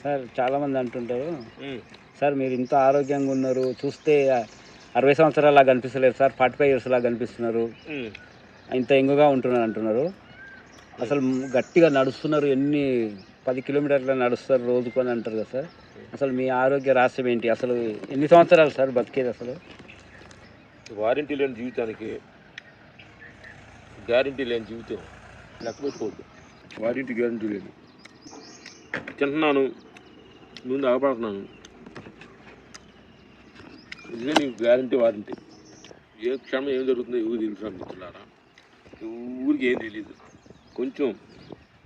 Sir చాలామంది అంటుంటారు, sir మీరు ఇంత ఆరోగ్యంగా ఉన్నారు, చూస్తే 60 సంవత్సరాల కనిపిస్తలేదు సార్, 45 ఇయర్స్ లాగా కనిపిస్తున్నారు, ఇంత యంగ్గా ఉంటున్నారు అంటున్నారు. అసలు గట్టిగా నడుస్తున్నారు, 10 కిలోమీటర్లు నడుస్తారు రోజుకు అని అంటారు కదా సార్. అసలు మీ ఆరోగ్య రహస్యం ఏంటి? అసలు ఎన్ని సంవత్సరాలు సార్ బతికేది? అసలు వారంటీ లేని జీవితానికి గ్యారంటీ లేని జీవితం లెక్క పెట్టుకోవద్దు. వారంటీ గ్యారంటీ లేదు. తింటున్నాను, ముందు ఆగపడుతున్నాను, ఇదే నీకు గ్యారంటీ వారంటీ. ఏ క్షణం ఏం జరుగుతుందో ఎవరు తెలుసు మిత్రులారా, ఊరికి ఏం తెలియదు. కొంచెం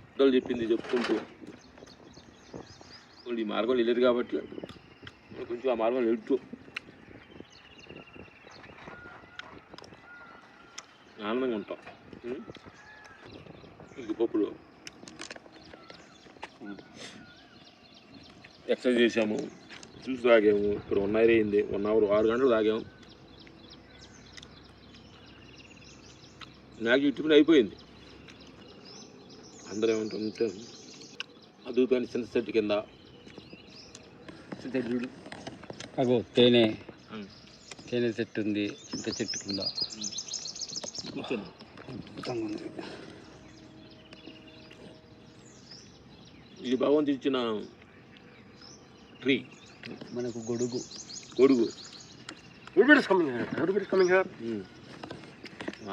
పెద్దలు చెప్పింది చెప్పుకుంటూ వాళ్ళు ఈ మార్గంలో వెళ్ళారు కాబట్టి కొంచెం ఆ మార్గంలో వెళ్తూ ఆనందంగా ఉంటాం. ఇంక పప్పుడు ఎక్సర్సైజ్ చేసాము, జ్యూస్ తాగాము, ఇక్కడ 1 అవర్ అయింది, 1 అవర్ 6 గంటలు తాగాము. నాకు టిఫిన్ అయిపోయింది. అందరూ ఏమంటుంటే అదుగుతాను చిన్న చెట్టు కింద చూడు, అగో తేనె చెట్టు ఉంది, చింత చెట్టు కింద కూర్చొని ఇది భగవంతుడు ఇచ్చిన ట్రీ, మనకు గొడుగు.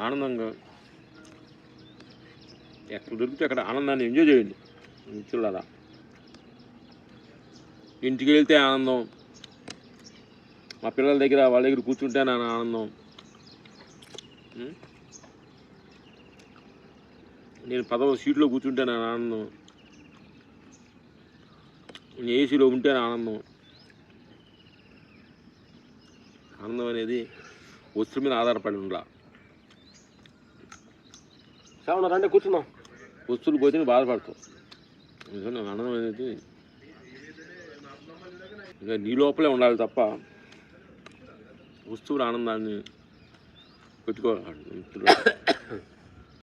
ఆనందంగా ఎక్కడ దొరికితే అక్కడ ఆనందాన్ని ఎంజాయ్ చేయండి మిత్రులారా. ఇంటికి వెళ్తే ఆనందం, మా పిల్లల దగ్గర వాళ్ళ దగ్గర కూర్చుంటే నా ఆనందం. నేను 10వ సీట్లో కూర్చుంటే నా ఆనందం, నేను ఏసీలో ఉంటే నా ఆనందం. ఆనందం అనేది వస్తువు మీద ఆధారపడి ఉండాల. రండి కూర్చున్నాం. వస్తువులు పోతే బాధపడతాం. ఆనందం అనేది ఇంకా నీ లోపలే ఉండాలి తప్ప వస్తువుల ఆనందాన్ని పెట్టుకోవాలి.